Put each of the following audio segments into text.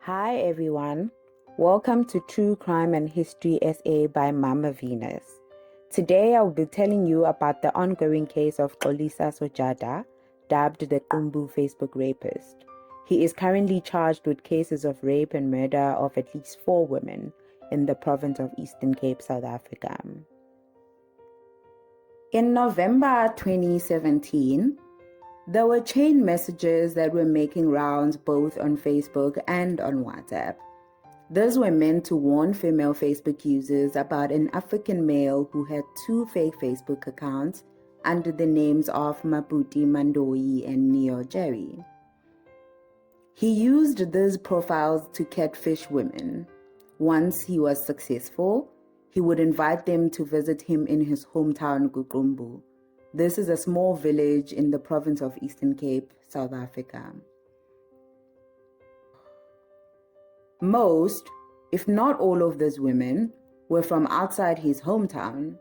Hi everyone, welcome to True Crime and History SA by Mama Venus. Today I will be telling you about the ongoing case of Xolisa Sojada, dubbed the Qumbu Facebook rapist. He is currently charged with cases of rape and murder of at least 4 women in the province of Eastern Cape, South Africa. In November 2017, there were chain messages that were making rounds both on Facebook and on WhatsApp. Those were meant to warn female Facebook users about an African male who had 2 fake Facebook accounts under the names of Maputi Mandoi and Neo Jerry. He used these profiles to catfish women. Once he was successful, he would invite them to visit him in his hometown, Qumbu. This is a small village in the province of Eastern Cape, South Africa. Most, if not all of these women, were from outside his hometown,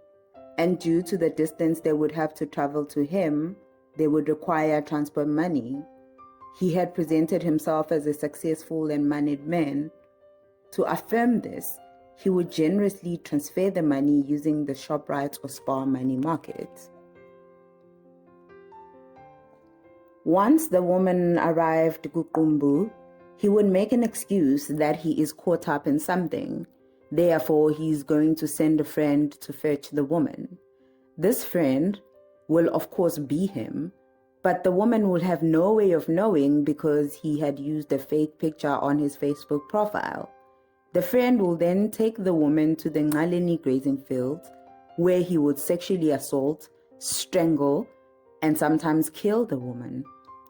and due to the distance they would have to travel to him, they would require transport money. He had presented himself as a successful and moneyed man. To affirm this, he would generously transfer the money using the Shoprite or Spar money market. Once the woman arrived at Qumbu, he would make an excuse that he is caught up in something. Therefore, he is going to send a friend to fetch the woman. This friend will, of course, be him, but the woman will have no way of knowing because he had used a fake picture on his Facebook profile. The friend will then take the woman to the Ngaleni grazing fields, where he would sexually assault, strangle, and sometimes kill the woman.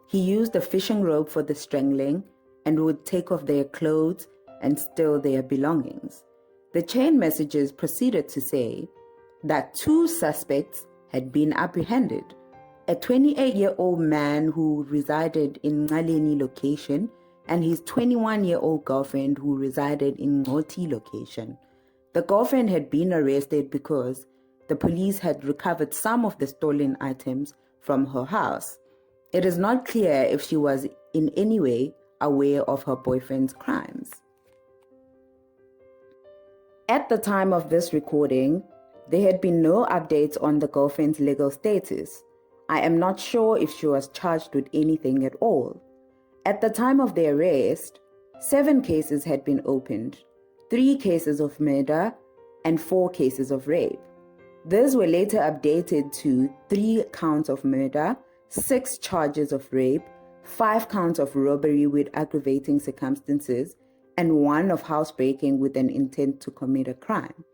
He used a fishing rope for the strangling and would take off their clothes and steal their belongings. The chain messages proceeded to say that 2 suspects had been apprehended: a 28-year-old man who resided in Ngaleni location and his 21-year-old girlfriend who resided in Ngoti location. The girlfriend had been arrested because the police had recovered some of the stolen items from her house. It is not clear if she was in any way aware of her boyfriend's crimes. At the time of this recording, there had been no updates on the girlfriend's legal status. I am not sure if she was charged with anything at all. At the time of the arrest, 7 cases had been opened, 3 cases of murder and 4 cases of rape. These were later updated to 3 counts of murder, 6 charges of rape, 5 counts of robbery with aggravating circumstances, and 1 of housebreaking with an intent to commit a crime.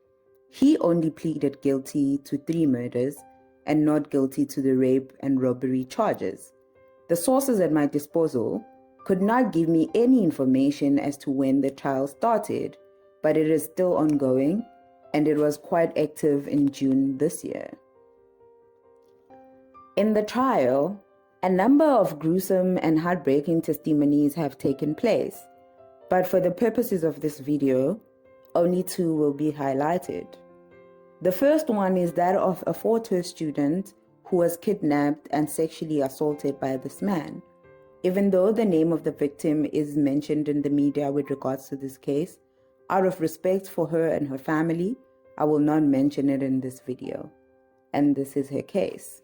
He only pleaded guilty to 3 murders and not guilty to the rape and robbery charges. The sources at my disposal could not give me any information as to when the trial started, but it is still ongoing, and it was quite active in June this year. In the trial, a number of gruesome and heartbreaking testimonies have taken place, but for the purposes of this video, only 2 will be highlighted. The first one is that of a 4th student who was kidnapped and sexually assaulted by this man. Even though the name of the victim is mentioned in the media with regards to this case, out of respect for her and her family, I will not mention it in this video. And this is her case.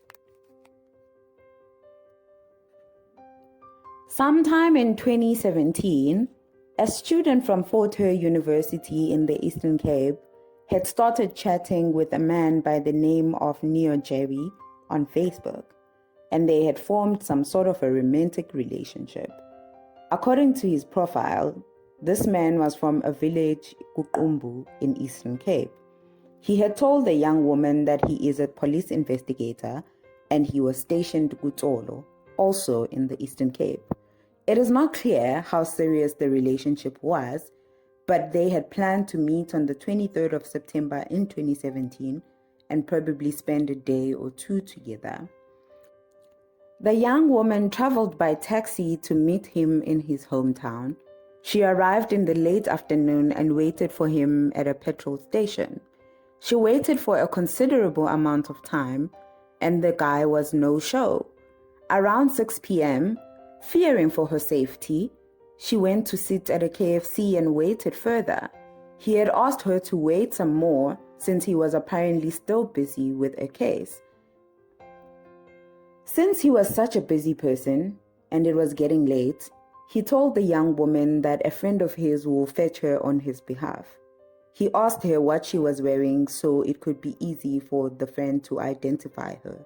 Sometime in 2017, a student from Fort Hare University in the Eastern Cape had started chatting with a man by the name of Neo Jerry on Facebook, and they had formed some sort of a romantic relationship. According to his profile, this man was from a village, Qumbu, in Eastern Cape. He had told the young woman that he is a police investigator and he was stationed at Kutolo, also in the Eastern Cape. It is not clear how serious the relationship was, but they had planned to meet on the 23rd of September in 2017 and probably spend a day or 2 together. The young woman traveled by taxi to meet him in his hometown. She arrived in the late afternoon and waited for him at a petrol station. She waited for a considerable amount of time, and the guy was no show. Around 6 p.m., fearing for her safety, She went to sit at a KFC and waited further. He had asked her to wait some more since he was apparently still busy with a case. Since he was such a busy person and it was getting late, he told the young woman that a friend of his will fetch her on his behalf. He asked her what she was wearing so it could be easy for the friend to identify her.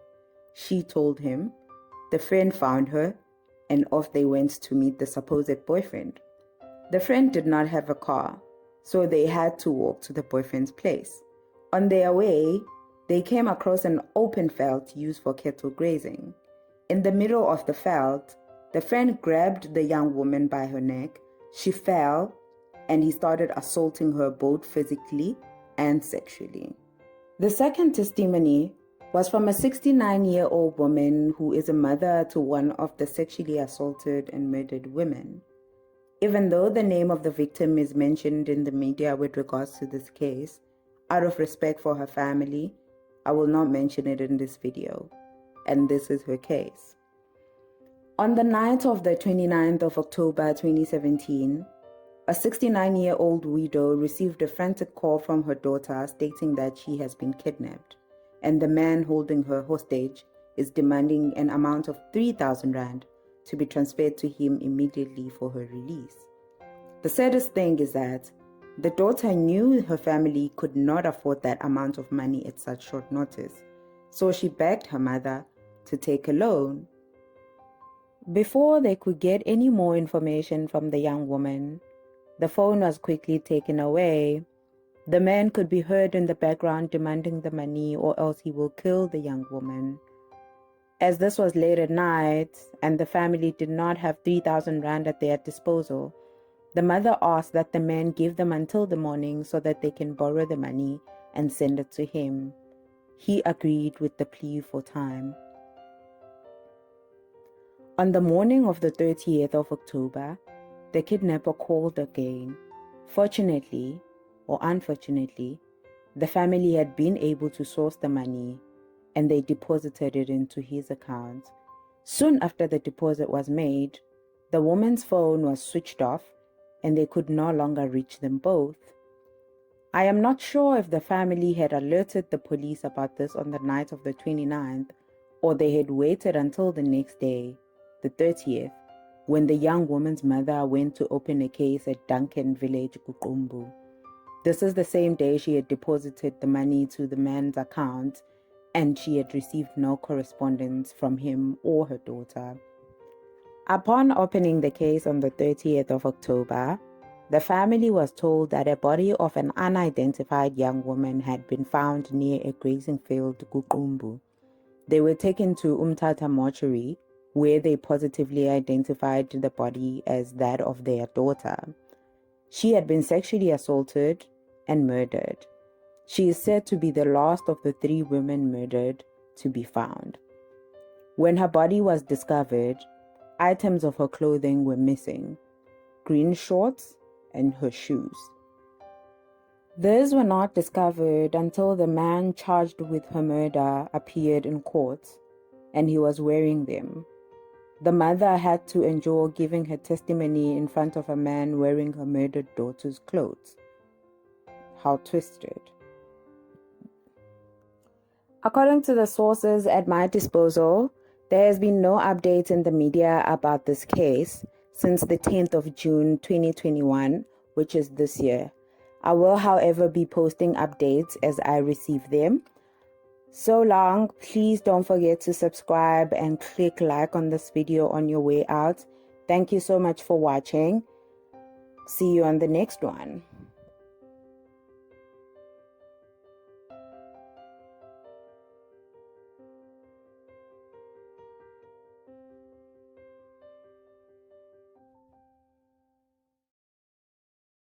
She told him. The friend found her, and off they went to meet the supposed boyfriend. The friend did not have a car, so they had to walk to the boyfriend's place. On their way, they came across an open field used for cattle grazing. In the middle of the field, the friend grabbed the young woman by her neck. She fell, and he started assaulting her both physically and sexually. The second testimony was from a 69-year-old woman who is a mother to one of the sexually assaulted and murdered women. Even though the name of the victim is mentioned in the media with regards to this case, out of respect for her family, I will not mention it in this video. And this is her case. On the night of the 29th of October 2017, a 69-year-old widow received a frantic call from her daughter stating that she has been kidnapped, and the man holding her hostage is demanding an amount of 3,000 rand to be transferred to him immediately for her release. The saddest thing is that the daughter knew her family could not afford that amount of money at such short notice, so she begged her mother to take a loan. Before they could get any more information from the young woman, the phone was quickly taken away. The man could be heard in the background demanding the money or else he will kill the young woman. As this was late at night and the family did not have 3,000 rand at their disposal, the mother asked that the man give them until the morning so that they can borrow the money and send it to him. He agreed with the plea for time. On the morning of the 30th of October, the kidnapper called again. Fortunately, or unfortunately, the family had been able to source the money and they deposited it into his account. Soon after the deposit was made, the woman's phone was switched off and they could no longer reach them both. I am not sure if the family had alerted the police about this on the night of the 29th or they had waited until the next day, the 30th, when the young woman's mother went to open a case at Duncan Village, Guqumbu. This is the same day she had deposited the money to the man's account and she had received no correspondence from him or her daughter. Upon opening the case on the 30th of October, the family was told that a body of an unidentified young woman had been found near a grazing field, Guqumbu. They were taken to Umtata mortuary, where they positively identified the body as that of their daughter. She had been sexually assaulted and murdered. She is said to be the last of the 3 women murdered to be found. When her body was discovered, items of her clothing were missing: green shorts and her shoes. These were not discovered until the man charged with her murder appeared in court, and he was wearing them. The mother had to endure giving her testimony in front of a man wearing her murdered daughter's clothes. How twisted. According to the sources at my disposal, there has been no updates in the media about this case since the 10th of June 2021, which is this year. I will, however, be posting updates as I receive them. So long, please don't forget to subscribe and click like on this video on your way out. Thank you so much for watching. See you on the next one.